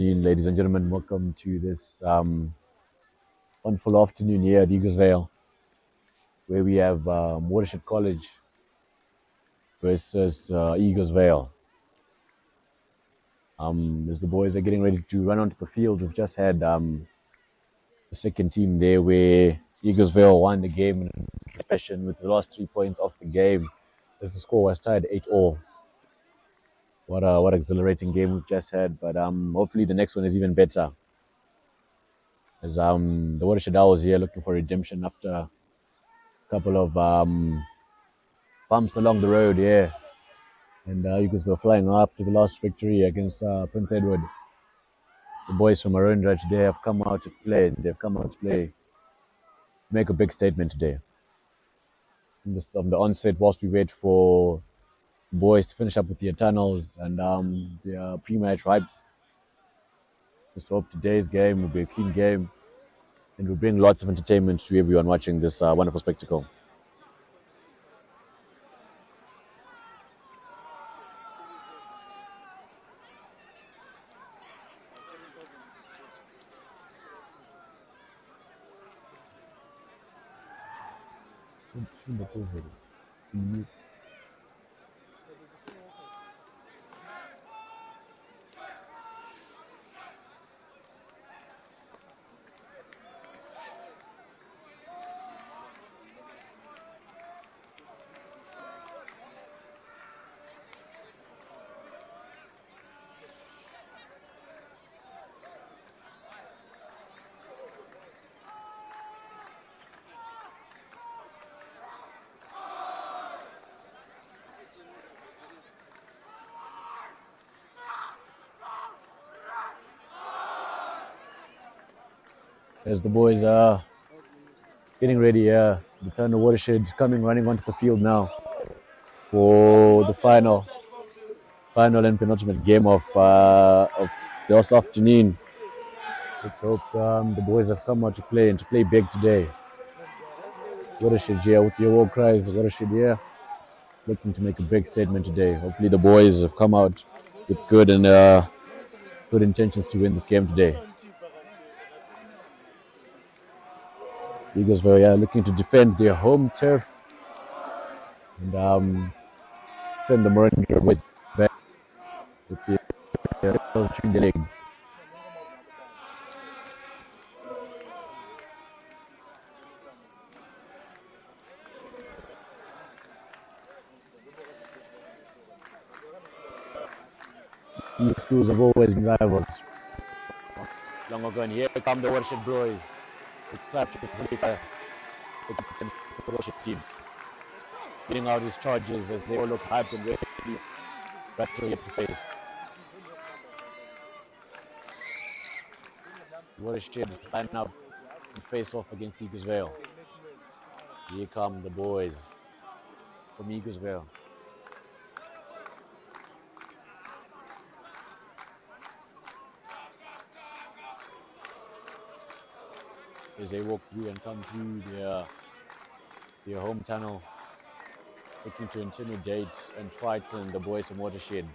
Ladies and gentlemen, welcome to this wonderful afternoon here at EAGLESVALE, where we have WATERSHED College versus EAGLESVALE. As the boys are getting ready to run onto the field, we've just had the second team there where EAGLESVALE won the game in fashion with the last 3 points off the game as the score was tied 8-all. What exhilarating game we've just had, but hopefully the next one is even better. As the WATERSHED Owls here looking for redemption after a couple of bumps along the road, yeah. And because we're flying after the last victory against Prince Edward. The boys from Arundra today have come out to play. They've come out to play, make a big statement today. From the onset, whilst we wait for the boys to finish up with their tunnels and their pre-match vibes, just hope today's game will be a clean game and will bring lots of entertainment to everyone watching this wonderful spectacle. As the boys are getting ready, the turn of WATERSHED's coming, running onto the field now for the final and penultimate game of this afternoon. Let's hope the boys have come out to play and to play big today. WATERSHED here with your war cries. WATERSHED here looking to make a big statement today. Hopefully the boys have come out with good intentions to win this game today. EAGLESVALE looking to defend their home turf and send the Moringa boys back with between the legs. These schools have always been rivals. Long ago, and here come the WATERSHED boys. The clash with the WATERSHED team. Getting out his charges as they all look hyped and ready to face. WATERSHED line up and face off against EAGLESVALE. Here come the boys from EAGLESVALE. As they walk through and come through their home tunnel, looking to intimidate and frighten the boys from WATERSHED.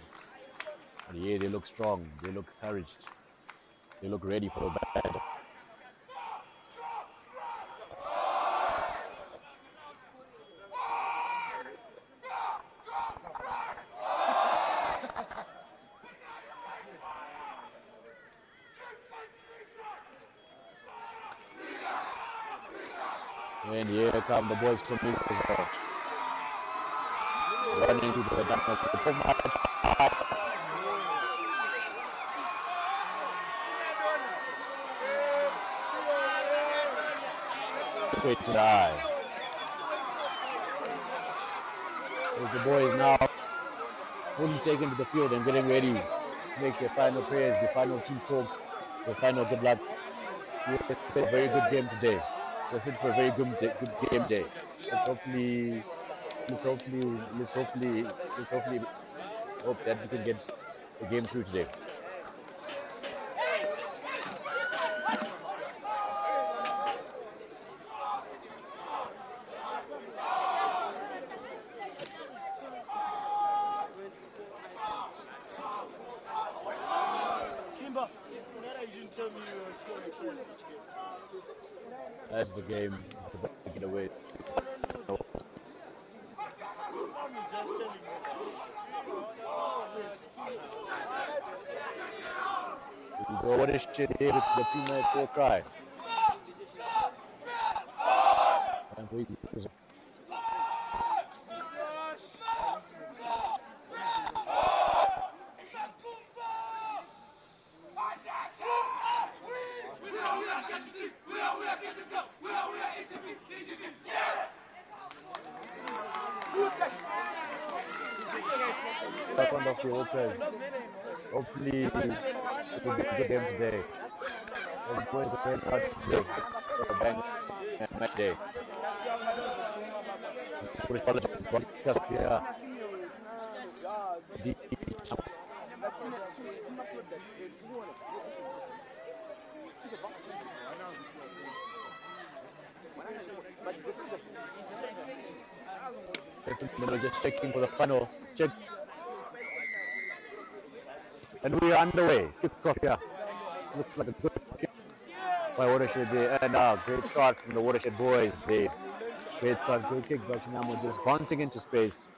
But yeah, they look strong, they look encouraged, they look ready for a battle. And here come the boys from EAGLESVALE. Running to the darkness. It's so much. Straight to the eye. As the boys now fully taken to the field and getting ready to make their final prayers, their final team talks, their final good lucks. It's a very good game today. Let's hit for a very good game day. Let's hopefully hope that we can get the game through today. That's the game. It's about to get away. What is shit here with the female full cry? Time for Eagles. Back on off the Opers. Hopefully, it will be a good game today. We're going to play out today. So, bang, match day. Just checking for the final checks. And we are underway. Kick off here. Looks like a good kick by Watershed there. And great start from the Watershed boys there. Great start, good kick. Dr. Namo just bouncing into space.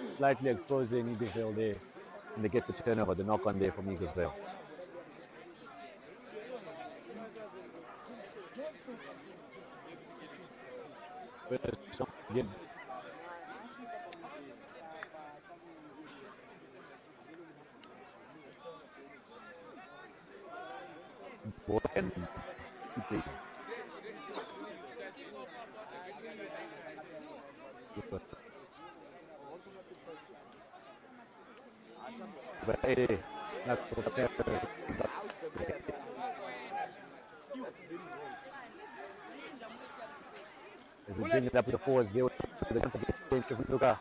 Slightly exposing EAGLESVALE there. And they get the turnover, the knock on there from EAGLESVALE. Again. Boys can as he brings it up to the forwards, they will Luka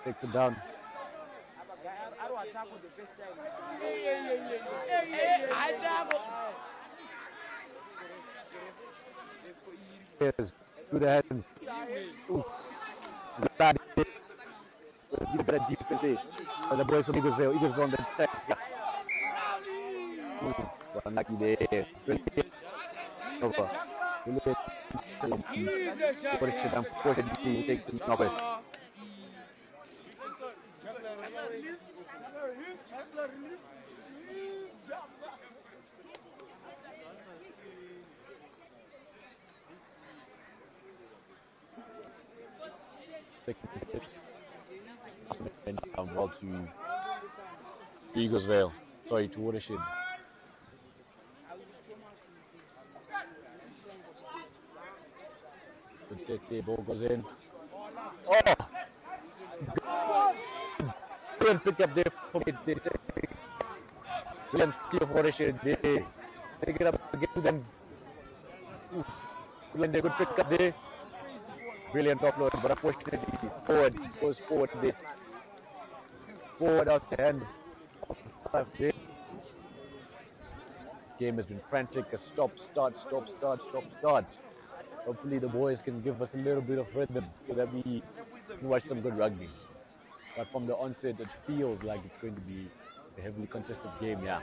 takes it down. Here's through the hands. Better defense there for the boys from EAGLESVALE. EAGLESVALE on the attack. Unlucky there. Over. Unfortunately, he takes the knockout. Steps. Ball to EAGLESVALE. Sorry, to Watershed. Good set there, ball goes in. Oh! Good pick up there for me. Brilliant steal for Watershed there. Take it up again. Good pick up there. Brilliant offload, but unfortunately, forward goes forward there. Forward out the hands. There. This game has been frantic. A stop, start, stop, start, stop, start. Hopefully, the boys can give us a little bit of rhythm so that we can watch some good rugby. But from the onset, it feels like it's going to be a heavily contested game, yeah.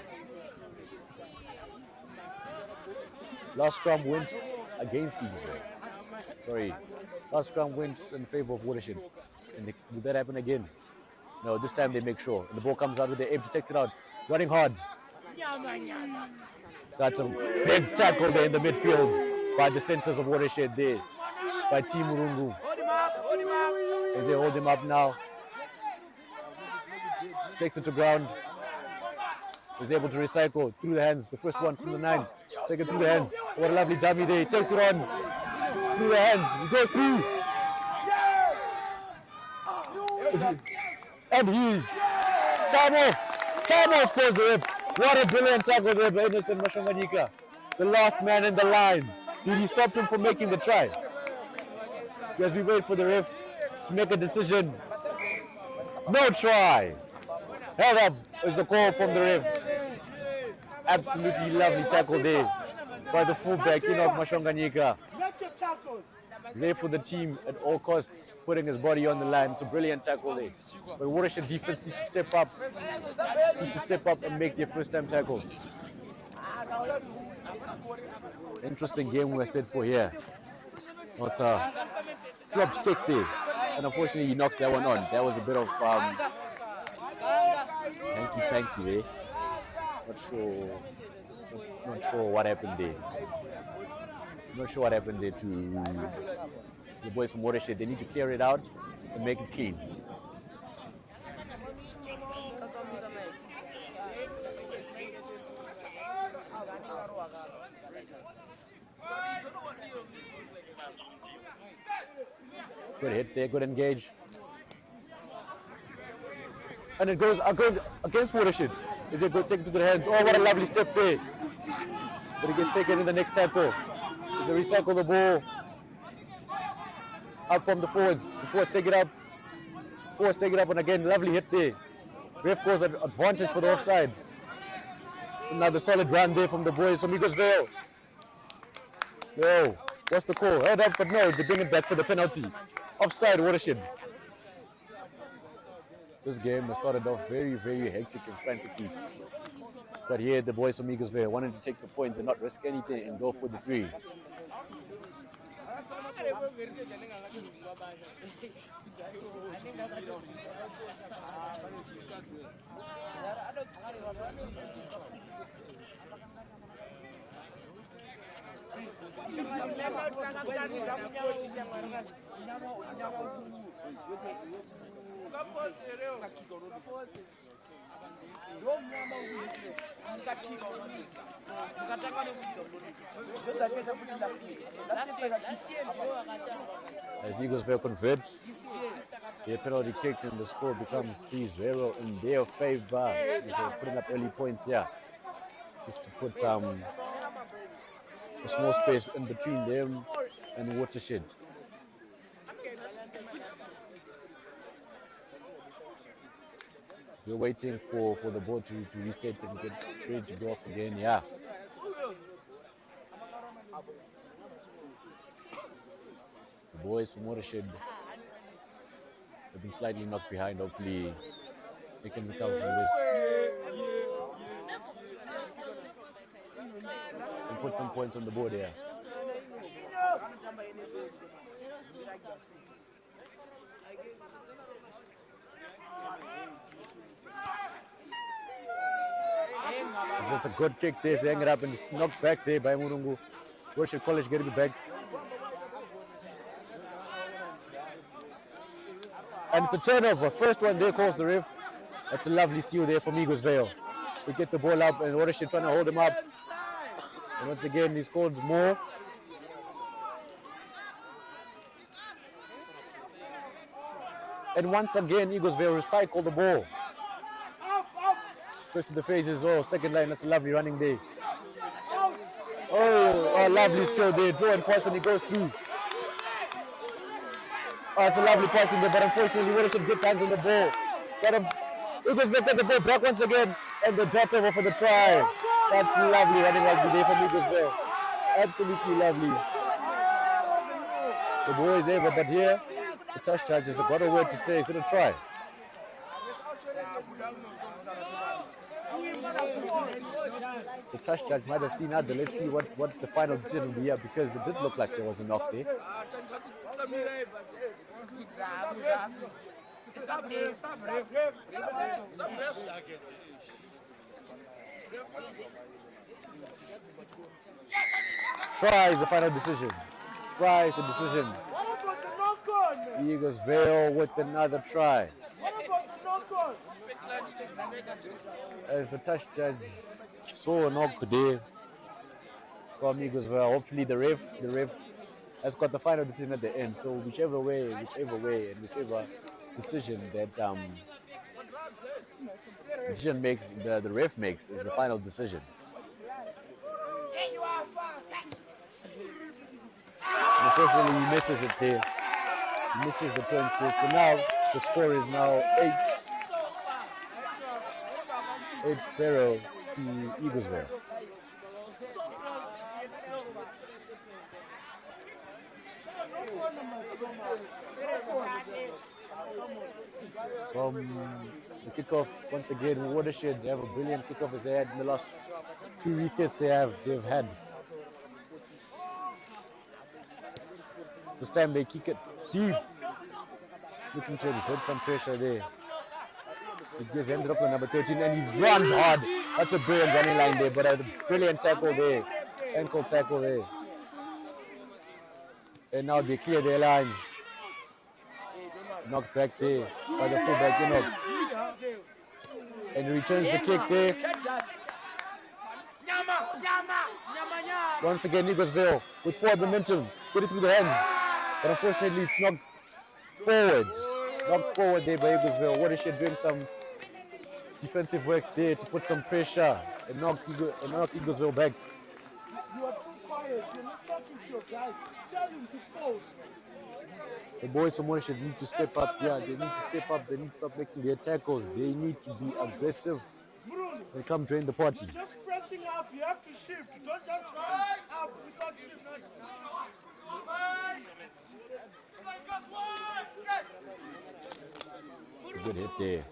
Last scrum went against EAGLESVALE. Sorry. Last scrum went in favor of Watershed. And will that happen again? No, this time they make sure. And the ball comes out with the aim to take it out. Running hard. That's a big tackle there in the midfield by the centers of Watershed there. By Team Murungu. As they hold him up now. Takes it to ground. Is able to recycle through the hands. The first one from the 9. Second through the hands. What a lovely dummy there. He takes it on. Through the hands. He goes through. And he. Time off goes the rip. What a brilliant tackle there by Innocent Mashonganyika. The last man in the line. Did he stop him from making the try? As we wait for the ref to make a decision. No try. Held up is the call from the ref. Absolutely lovely tackle there by the fullback, Enoch Mashonganyika. There for the team at all costs, putting his body on the line. It's a brilliant tackle there. But Watershed defense needs to step up. And make their first time tackles. Interesting game we're set for here. What's a flopped kick there, and unfortunately he knocks that one on. That was a bit of hanky-panky there. Not sure what happened there. Not sure what happened there to the boys from WATERSHED. They need to clear it out and make it clean. Good hit there, good engage. And it goes against WATERSHED. Is it good? Take it to the hands. Oh, what a lovely step there. But it gets taken in the next tackle. Is they recycle the ball up from the forwards. The forwards take it up. Forwards take it up, and again, lovely hit there. Ref calls an advantage for the offside. Another solid run there from the boys from EAGLESVALE. Yo, what's the call? Head up, but no, they bring it back for the penalty. Offside, WATERSHED. This game has started off very, very hectic and frantically. But here, the boys from EAGLESVALE wanted to take the points and not risk anything and go for the three. As EAGLESVALE converts, their penalty kick and the score becomes 3-0 in their favor. They're putting up early points here, just to put a small space in between them and WATERSHED. We're waiting for the ball to reset and get ready to go off again. Yeah. The boys from WATERSHED have been slightly knocked behind. Hopefully they can recover from this and put some points on the board here. It's a good kick there. They hang it up and it's knocked back there by Murungu. WATERSHED College getting it back. And it's a turnover. First one there calls the ref. That's a lovely steal there from EAGLESVALE. We get the ball up and WATERSHED trying to hold him up. And once again, he's called more. And once again, EAGLESVALE recycle the ball. First to the phases, oh, second line, that's a lovely running there. Oh, a lovely skill there. Draw and pass and he goes through. Oh, it's a lovely passing there, but unfortunately, WATERSHED gets hands on the ball. EAGLESVALE get the ball back once again, and the dot over for the try. That's lovely running rugby there from EAGLESVALE. Absolutely lovely. The ball is over, but here, the touch charges have got a word to say. Is it a try? The touch judge might have seen other. Let's see what the final decision will be here, because it did look like there was a knock there. Try is the final decision. Try is the decision. EAGLESVALE with another try. As the touch judge saw a knock there from EAGLESVALE, hopefully the ref has got the final decision at the end. So whichever way, and whichever decision that the ref makes is the final decision. Unfortunately, he misses it there. He misses the points there. So now the score is now 8-0 to EAGLESVALE. From the kickoff, once again, WATERSHED, they have a brilliant kickoff as they had in the last 2 resets they've had. This time they kick it deep. Looking to exert some pressure there. He gets ended up on number 13 and he runs hard. That's a brilliant running line there, but a brilliant tackle there. Ankle tackle there. And now they clear their lines. Knocked back there by the fullback, and he returns the kick there. Once again, EAGLESVALE with forward momentum. Get it through the hands. But unfortunately, it's knocked forward. Knocked forward there by EAGLESVALE. WATERSHED doing some defensive work there to put some pressure and knock EAGLESVALE back. You are too quiet. You're not talking to your guys. Tell him to fold. The boys from WATERSHED need to step up. Yeah, they need to step up. They need to stop making their tackles. They need to be aggressive. They come join the party. You're just pressing up. You have to shift. Don't just run up without shift. It's a good hit there.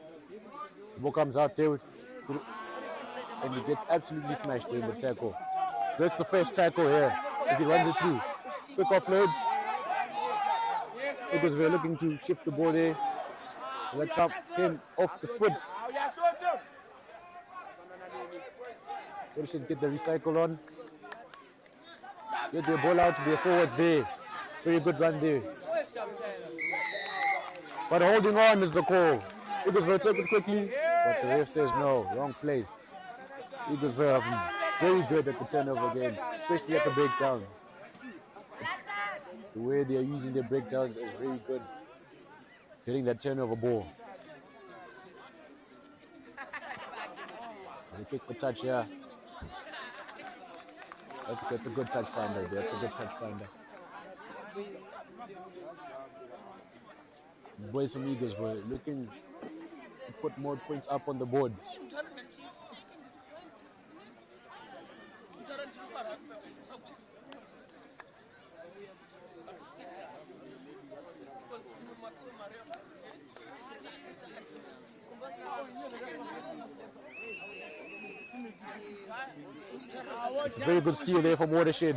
The ball comes out there and he gets absolutely smashed in the tackle. Breaks the first tackle here as he runs it through. Quick offload. Because we're looking to shift the ball there. That top came off the foot. They should get the recycle on. Get their ball out to their forwards there. Very good run there. But holding on is the call. EAGLESVALE take it quickly, but the ref says no, wrong place. EAGLESVALE have very good at the turnover game, especially at the breakdown. The way they are using their breakdowns is very good. Getting that turnover ball. There's a kick for touch here. That's a good touch finder. That's a good touch finder. The boys from EAGLESVALE looking to put more points up on the board. It's a very good steal there from WATERSHED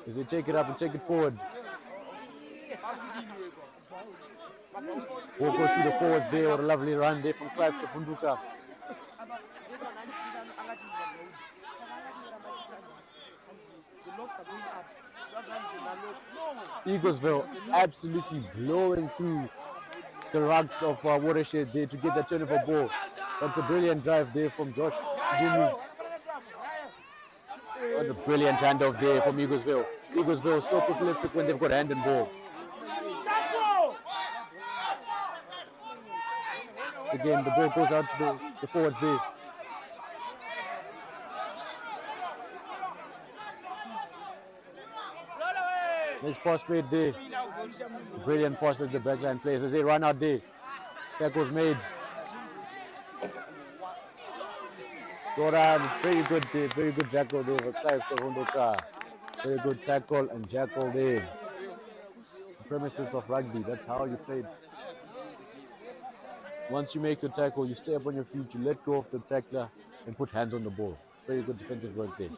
as they take it up and take it forward. Ball goes through the forwards there. What a lovely run there from Clive to Funduka. EAGLESVALE absolutely blowing through the rugs of WATERSHED there to get that turnover ball. That's a brilliant drive there from Josh. That's a brilliant handoff there from EAGLESVALE. EAGLESVALE is so prolific when they've got hand and ball. Again, the ball goes out to the forwards there. Next pass made there. Brilliant pass that the backline plays as they run out there. Tackle's made. Doran, very good there, very good jackal there for Clive Chahunduka. Very good tackle and jackal there. The premises of rugby, that's how you play it. Once you make your tackle, you stay up on your feet, you let go of the tackler and put hands on the ball. It's very good defensive work there.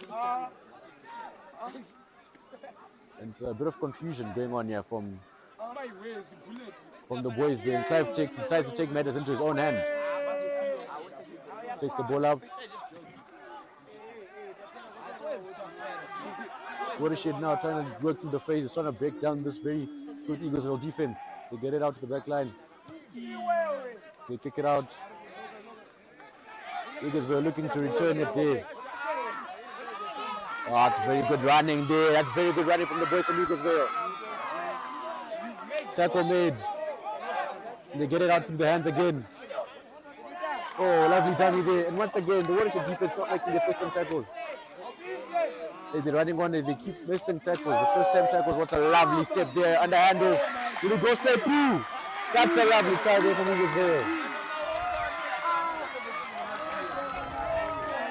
And it's a bit of confusion going on here from the boys there. And Clive decides to take matters into his own hand. Takes the ball up. WATERSHED now trying to work through the phases, trying to break down this very good EAGLESVALE defense. They get it out to the back line. So they kick it out. EAGLESVALE looking to return it there. Oh, that's very good running there. That's very good running from the boys from EAGLESVALE. Tackle made. And they get it out through the hands again. Oh, lovely dummy there. And once again, the WATERSHED defense not making their first time tackles. They're running on it. They keep missing tackles. The first time tackles, what a lovely step there. Under handle. Will it go straight through? That's a lovely try there from EAGLESVALE.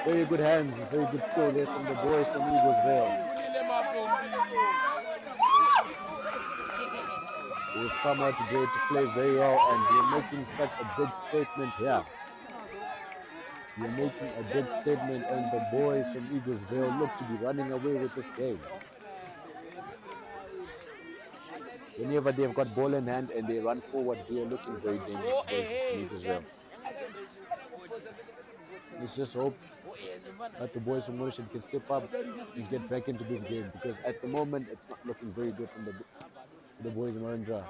Very good hands, very good skill there from the boys from EAGLESVALE. They've come out today to play very well and they're making such a big statement here. You're making a big statement, and the boys from Eaglesvale look to be running away with this game. Whenever they've got ball in hand and they run forward, they are looking very dangerous, the boys from Eaglesvale. Let's just hope that the boys from WATERSHED can step up and get back into this game, because at the moment it's not looking very good from the boys in Marindra.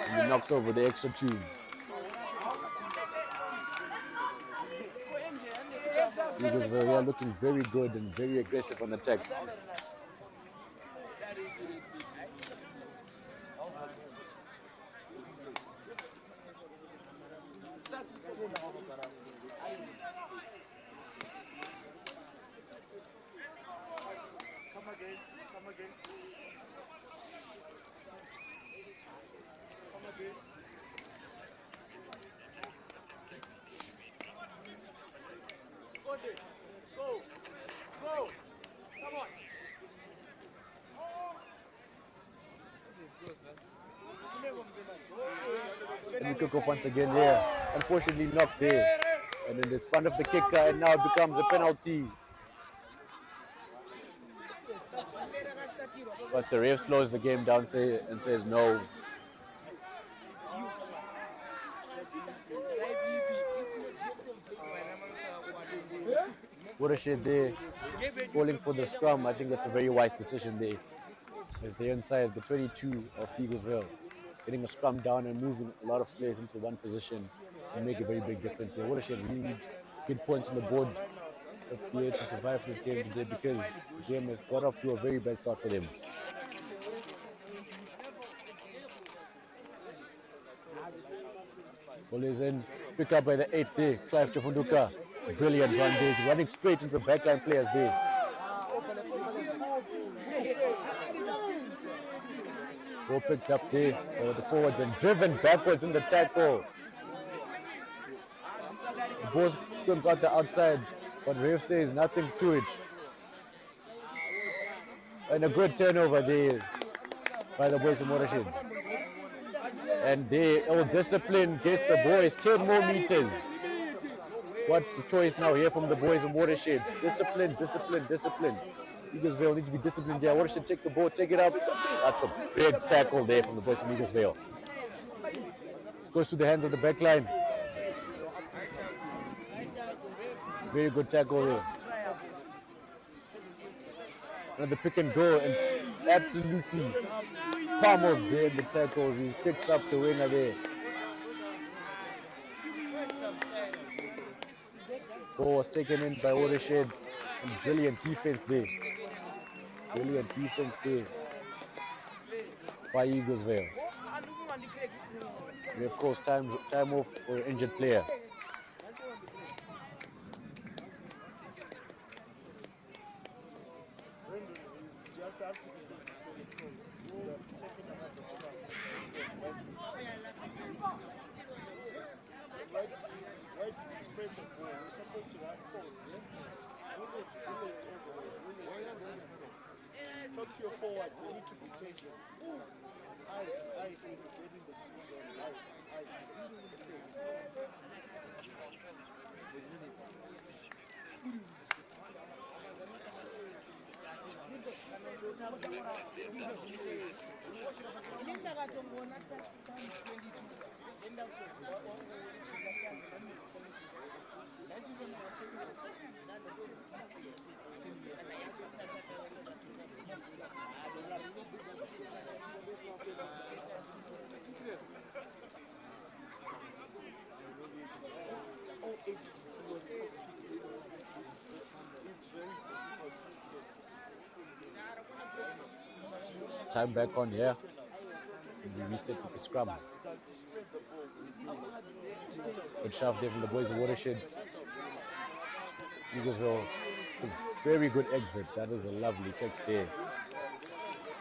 And he knocks over the extra two. Eaglesville here looking very good and very aggressive on attack. Come again. Come again. Come again. Go there. Go. Go. Come on. And we kick off once again there. Unfortunately knocked there. And then it's front of the kicker, and now it becomes a penalty. But the ref slows the game down and says no. WATERSHED there, calling for the scrum. I think that's a very wise decision there, as they're inside the 22 of Eaglesvale. Getting a scrum down and moving a lot of players into one position will make a very big difference here. WATERSHED really need good points on the board if they're to survive this game today, because the game has got off to a very bad start for them. Ball is in, pick up by the 8th there, Clive Chafunduka. Brilliant run there, running straight into the backline players there. Ball picked up there, the forwards, and driven backwards in the tackle. The ball swims out the outside, but ref says nothing to it. And a good turnover there by the boys from WATERSHED. And they all discipline gets the boys 10 more meters. What's the choice now here from the boys from WATERSHED? Discipline, discipline, discipline. Eaglesvale need to be disciplined here. WATERSHED take the ball, take it up. That's a big tackle there from the boys from Eaglesvale. Goes to the hands of the back line. Very good tackle there. Another pick and go, and absolutely pummeled there in the tackles. He picks up the winger there. Ball was taken in by WATERSHED, and brilliant defense there. Brilliant defense there by Eaglesvale. We of course time off for an injured player. Talk to your forwards, they need to be patient. Ice, ice, when you get in the zone, ice, Time back on here. And we reset with the scrum. Good shove there from the boys of WATERSHED. Eaglesville, a very good exit. That is a lovely kick there.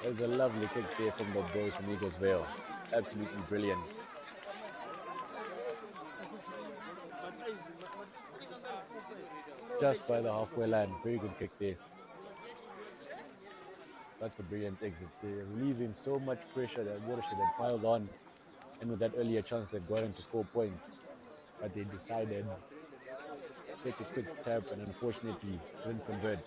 That is a lovely kick there from the boys from Eaglesvale. Absolutely brilliant. Just by the halfway line. Very good kick there. That's a brilliant exit there, relieving so much pressure that WATERSHED had piled on, and with that earlier chance they've gotten to score points. But they decided take a quick tap and unfortunately didn't convert.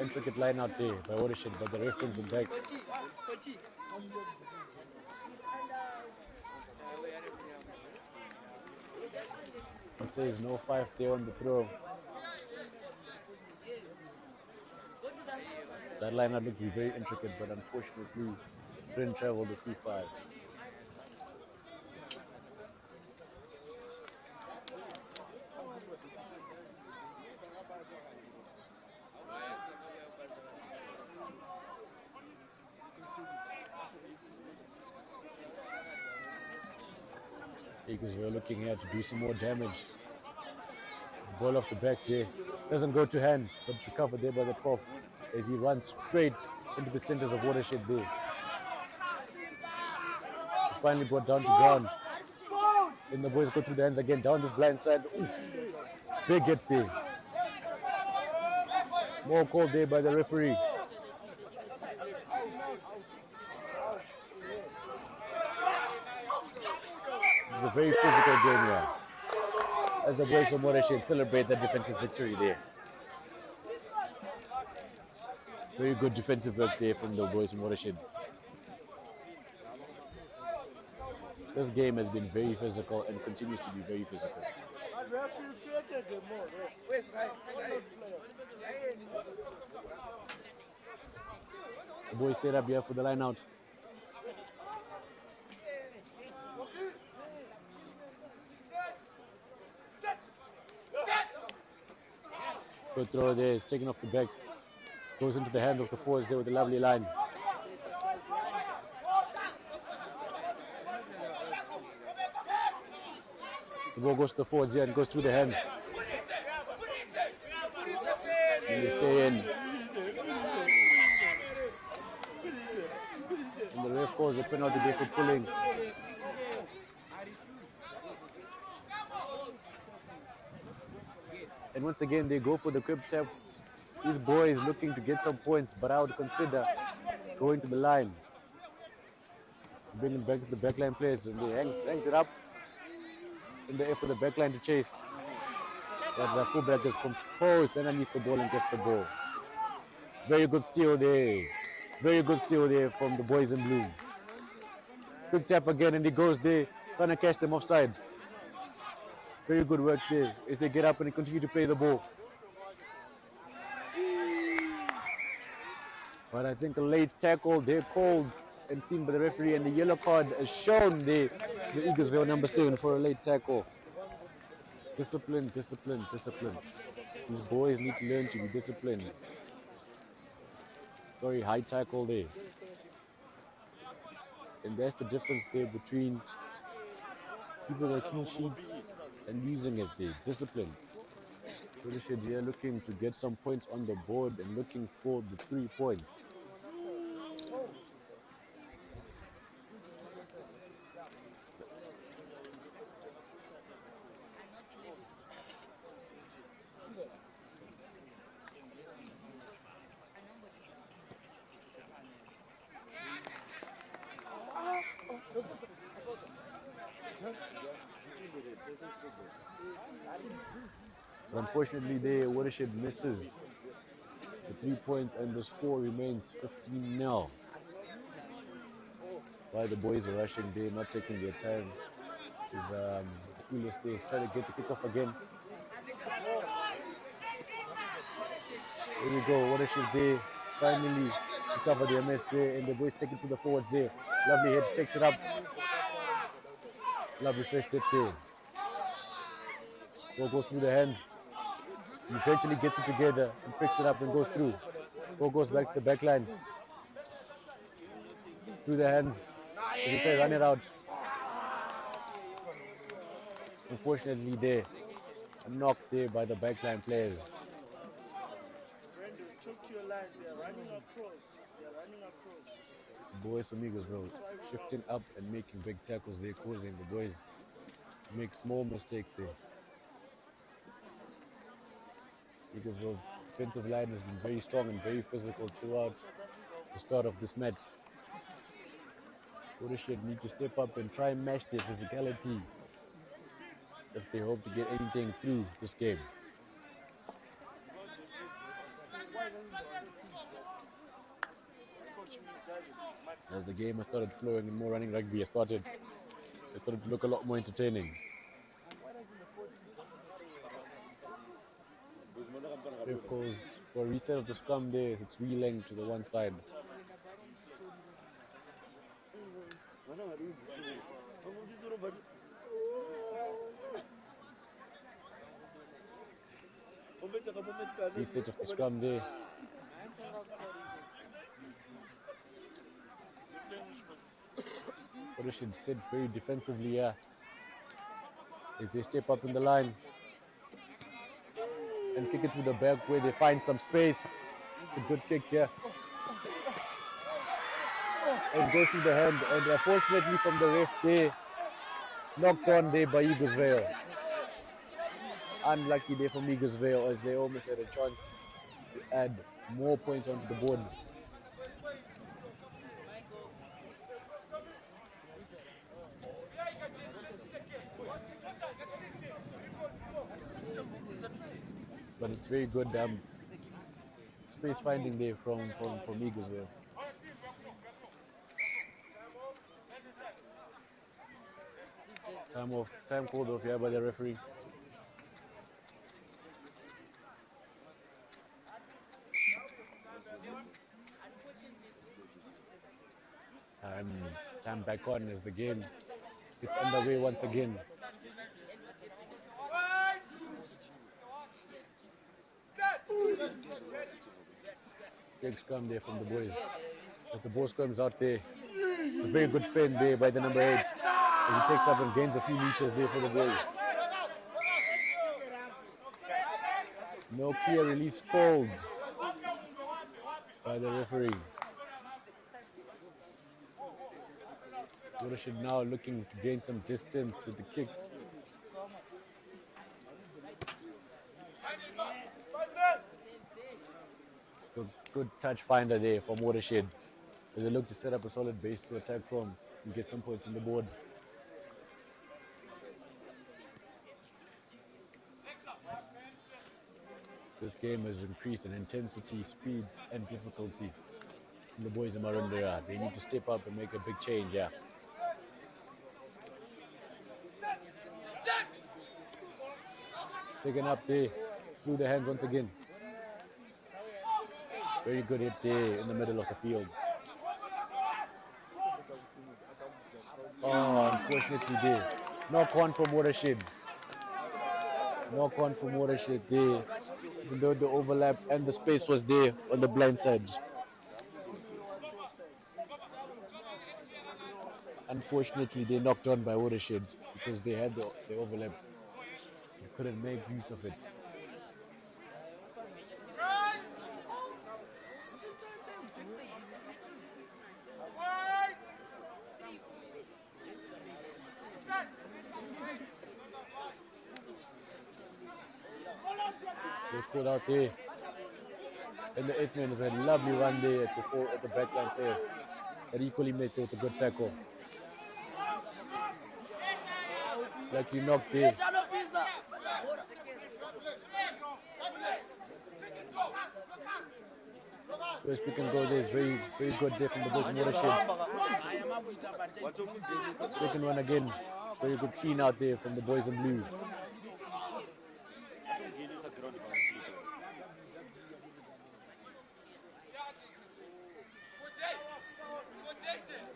Intricate line out there by WATERSHED, but the ref brings it back. He says no 5 there on the throw. That line out looked to be very intricate, but unfortunately didn't travel the 3-5. Because we're looking here to do some more damage. Ball off the back there. Doesn't go to hand, but recovered there by the 12 as he runs straight into the centers of WATERSHED there. It's finally brought down to ground. And the boys go through the hands again, down this blind side. Oof. Big hit there. More called there by the referee. It's a very physical game here, as the boys from WATERSHED celebrate that defensive victory there. Very good defensive work there from the boys from WATERSHED. This game has been very physical and continues to be very physical. The boys set up here for the line out. Good throw there, is taken off the back. Goes into the hands of the forwards there with a lovely line. The ball goes to the forwards here and goes through the hands. And they stay in. And the ref calls a penalty there for pulling. And once again, they go for the crib tap. These boys looking to get some points, but I would consider going to the line. Bring it back to the backline players, and they hangs it up in the air for the backline to chase. But the fullback is composed underneath the ball and gets the ball. Very good steal there. Very good steal there from the boys in blue. Quick tap again, and he goes there, trying to catch them offside. Very good work there as they get up and they continue to play the ball. But I think a late tackle, they're called and seen by the referee, and the yellow card is shown there. The EAGLESVALE number 7 for a late tackle. Discipline, discipline, discipline. These boys need to learn to be disciplined. Very high tackle there. And that's the difference there between people that clean sheet and using it there. Discipline. WATERSHED here looking to get some points on the board and looking for the 3 points. But unfortunately, there WATERSHED misses the 3 points, and the score remains 15-0. While the boys are rushing, they're not taking their time. Is trying to get the kickoff again. There we go. WATERSHED there finally recover the MS there, and the boys take it to the forwards there. Lovely heads, takes it up. Lovely first hit there. Ball goes through the hands. He eventually gets it together and picks it up and goes through. Ball goes back to the back line. Through the hands. He try to run it out. Unfortunately there, a knock there by the backline players. Brandon, talk to your line. They're running across. They're running across. Boys from EAGLESVALE shifting up and making big tackles there, causing the boys to make small mistakes there. EAGLESVALE's defensive line has been very strong and very physical throughout. the start of this match. WATERSHED need to step up and try and match their physicality if they hope to get anything through this game. As the game has started flowing and more running rugby has started, it started to look a lot more entertaining. Ref calls for a reset of the scrum there as it's wheeling to the one side. Reset of the scrum there. WATERSHED sit very defensively here as they step up in the line and kick it to the back where they find some space. It's a good kick here. It goes to the hand, and unfortunately from the ref there, knocked on there by EAGLESVALE. Unlucky there from EAGLESVALE as they almost had a chance to add more points onto the board. But it's very good space finding there from EAGLESVALE. Time called off here by the referee. Time back on as the game gets underway once again. Big scrum there from the boys. But the ball scrums out there. It's a very good fend there by the number 8. And he takes up and gains a few meters there for the boys. No clear release called by the referee. WATERSHED now looking to gain some distance with the kick. Good touch finder there from WATERSHED. As they look to set up a solid base to attack from and get some points on the board. This game has increased in intensity, speed, and difficulty. And the boys in Marundera, they need to step up and make a big change, yeah. Taken up there, through the hands once again. Very good hit there in the middle of the field. Oh, unfortunately there. Knock on from WATERSHED. Knock on from WATERSHED there. Even though the overlap and the space was there on the blind side. Unfortunately, they knocked on by WATERSHED because they had the overlap. They couldn't make use of it. They scored out there. And the 8th man has a lovely run there at the backline players. That equally made it with a good tackle. Like you knocked there. First pick and go there is very, very good there from the boys in WATERSHED. Second one again. Very good clean out there from the boys in blue.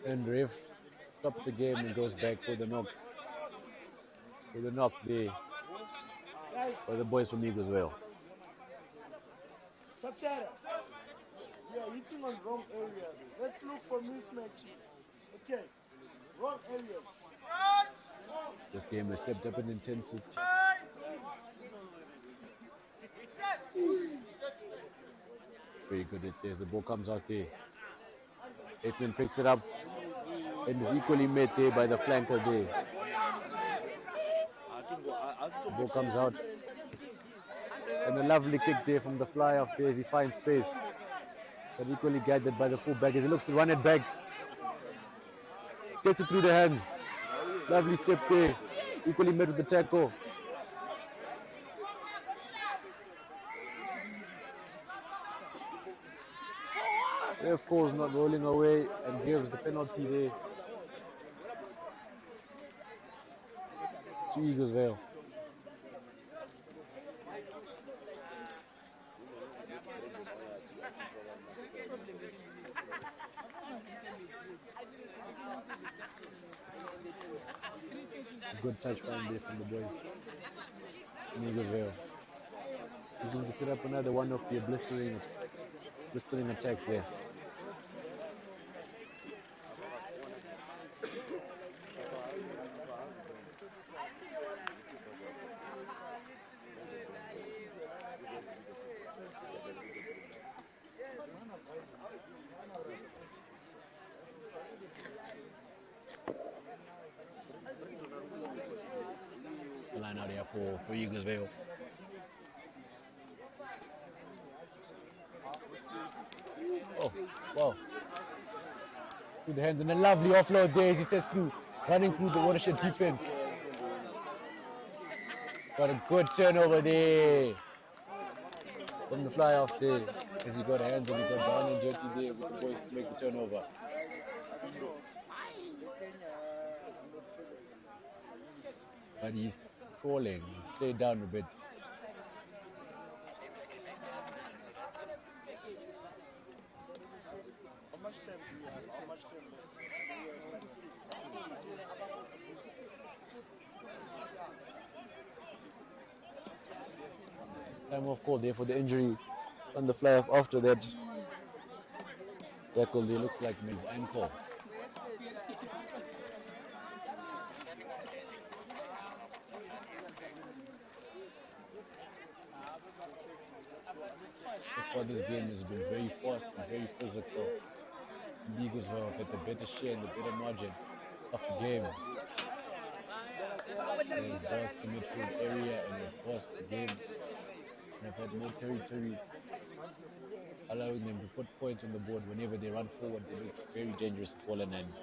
And ref stops the game and goes back for the knock. For the knock there for the boys from EAGLESVALE. Yeah, hitting on wrong area. Let's look for mismatches. Okay, wrong area. This game has stepped up in intensity. Very good hit there. The ball comes out there. Aikman picks it up and is equally met there by the flanker there. The ball comes out. And a lovely kick there from the fly off there as he finds space. but equally guided by the fullback as he looks to run it back. Gets it through the hands. Lovely step there. Equally met with the tackle. Ref calls not rolling away and gives the penalty there to EAGLESVALE. Good touch find there from the boys in EAGLESVALE. Looking to set up another one of their blistering attacks there. The line out here for EAGLESVALE. Oh, wow. Through the hands and a lovely offload there as he says through, running through the WATERSHED defense. Got a good turnover there from the fly off there as he got hands and he got down and dirty there with the boys to make the turnover. But he's crawling, stayed down a bit. How much time do you have? How much time? Like 6. Time off call there for the injury on the fly off after that tackle there. Looks like his ankle. So far this game has been very fast and very physical. EAGLESVALE have got the better share and the better margin of the game. They've lost the midfield area and they've lost the game. They've had more territory, allowing them to put points on the board whenever they run forward. They look very dangerous at ball and end.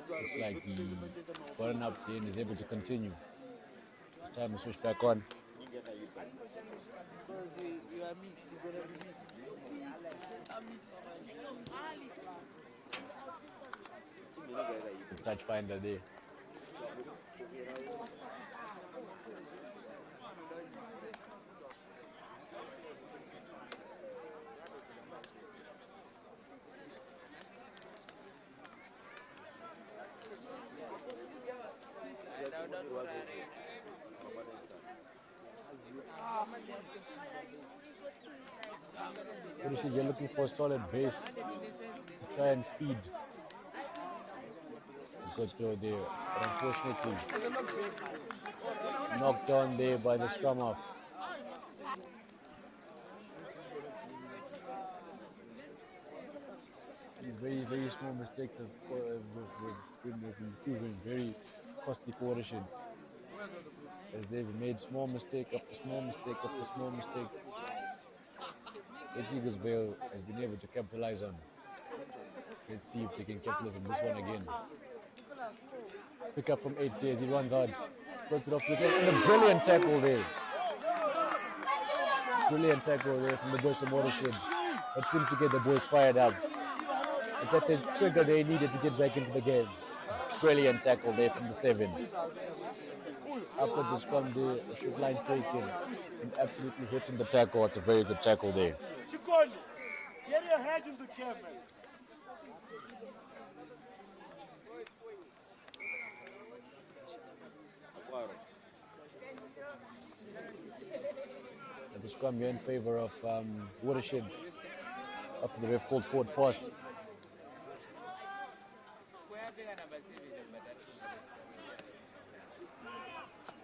Looks like he got an up there and is able to continue. It's time to switch back on. Because you are mixed, you're going to be mixed. I'm mixed. The touch finder there. You're looking for a solid base to try and feed. Good throw there, but unfortunately knocked down there by the scrum half. Very small mistakes have been proven very costly for WATERSHED, as they've made small mistake after small mistake after small mistake that EAGLESVALE has been able to capitalize on. Let's see if they can capitalize on this one again. Pick up from 8 there as he runs hard. Puts it off to the game. And a brilliant tackle there. Brilliant tackle there from the boys from WATERSHED. That seems to get the boys fired up. They got the trigger they needed to get back into the game. Brilliant tackle there from the 7. After the scrum there, a short line taken and absolutely hitting the tackle. It's a very good tackle there. Chikoli, get your head in the game, man. At the scrum here in favor of WATERSHED after the ref called forward pass.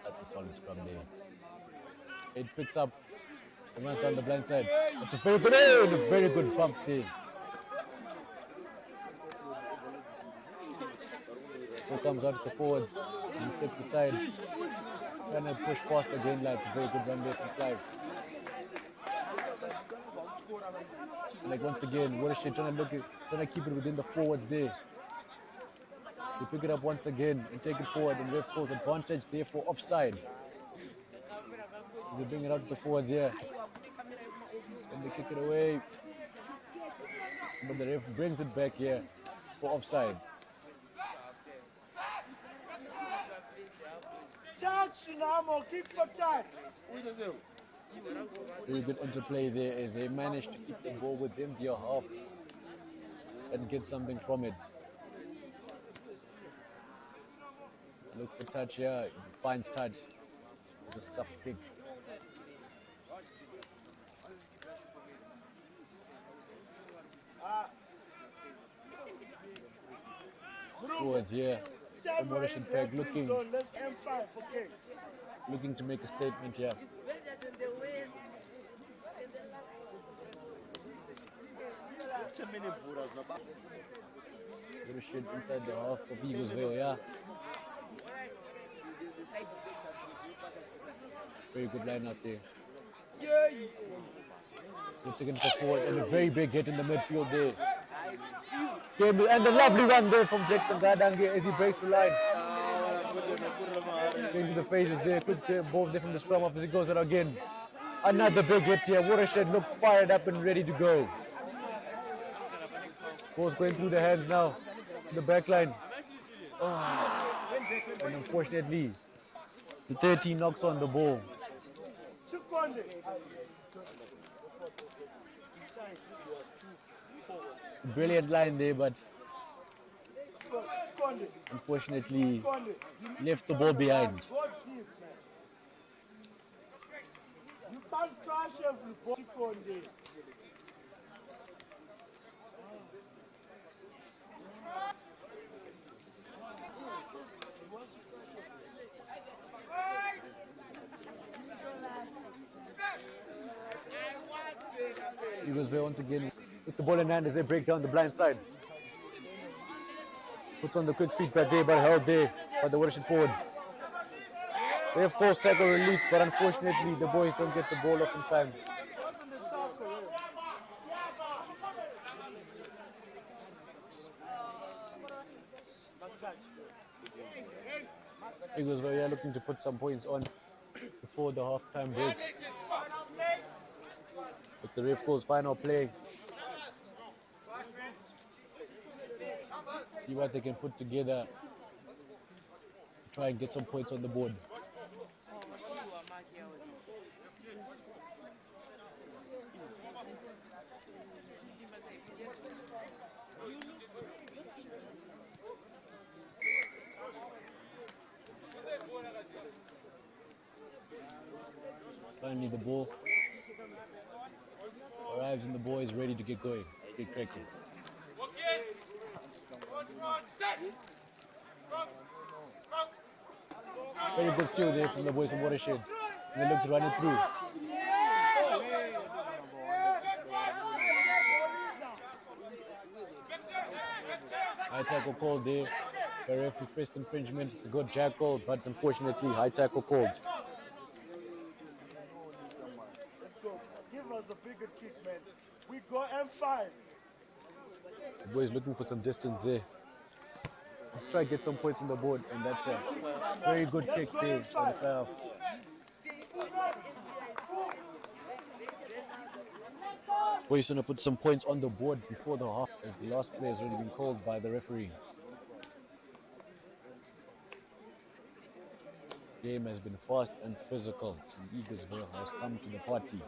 That's a solid scrum there. It picks up runs down the blind side. It's a very good, and a very good bump there. Ball comes out to the forwards. He steps aside. Trying to push past again, lads. A very good run there from Clive. Like once again, WATERSHED trying to keep it within the forwards there. They pick it up once again and take it forward, and ref calls advantage there for offside. They bring it out to the forwards here. And they kick it away. But the ref brings it back here for offside. Touch, Namo, keep for touch. Very good interplay there as they manage to keep the ball within their half and get something from it. Look for touch here, finds touch with a scuff kick. Towards here, WATERSHED Peg looking to make a statement here. WATERSHED inside the half of EAGLESVALE, yeah. Very good line out there. They're taking it forward and a very big hit in the midfield there. And a lovely run there from Jackson Gadange as he breaks the line. Into the faces there, quick both there from the scrum off as he goes out again. Another big hit here. WATERSHED look fired up and ready to go. Ball's going through the hands now. The back line. Oh. And unfortunately, the 13 knocks on the ball. Brilliant line there, but unfortunately left the ball behind. You can't crash every ball. EAGLESVALE once again with the ball in hand as they break down the blind side. Puts on the quick feet back there, but held there by the WATERSHED forwards. They of course tackle release, but unfortunately the boys don't get the ball off in time. EAGLESVALE are looking to put some points on before the half-time break. But the ref calls final play. See what they can put together. Try and get some points on the board. Finally the ball arrives and the boy is ready to get going, get cracking. Very good steal there from the boys from WATERSHED. And they look to run it through. High tackle called there. The referee first infringement. It's a good jackal, but unfortunately high tackle called. Let's go. Give us a bigger kick, man. We go M5. The boys looking for some distance there. Try to get some points on the board, and that's a very good kick there for the playoff. Boys want to put some points on the board before the half, as the last play has already been called by the referee. Game has been fast and physical, and EAGLESVALE has come to the party.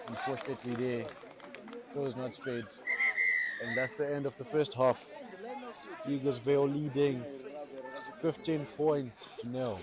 Unfortunately, there goes not straight, and that's the end of the first half. EAGLESVALE leading 15 points to 0.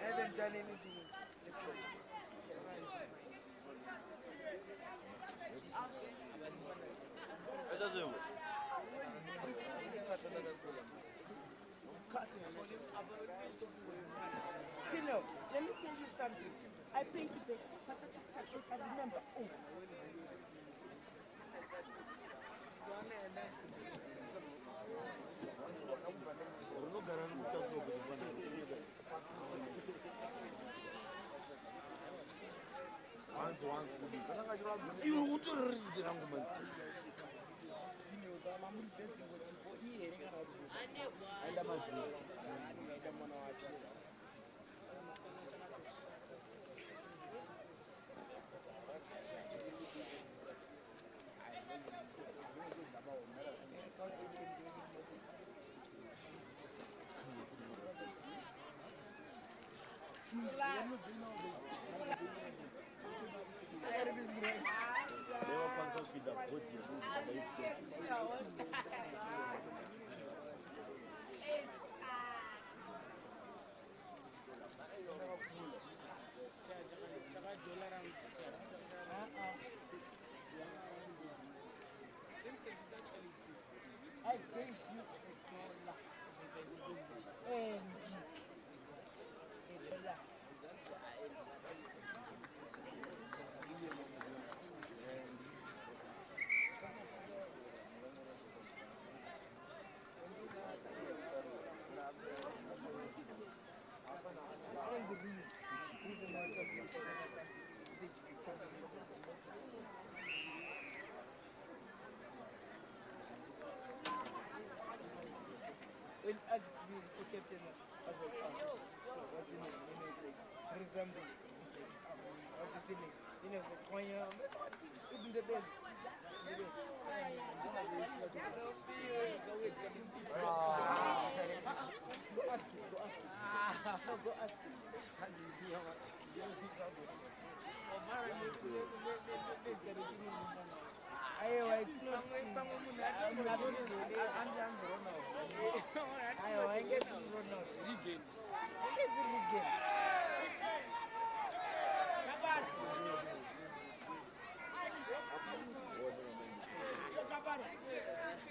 I haven't done anything. It doesn't work. You know, let me tell you something. I think the I remember. Oh. I gave you when added to be the captain of the so what's the name? You know, it's like something. What's the name? You know, it's like Konya. Even the bed. Go ask him. Go ask him. No, go ask him. It's not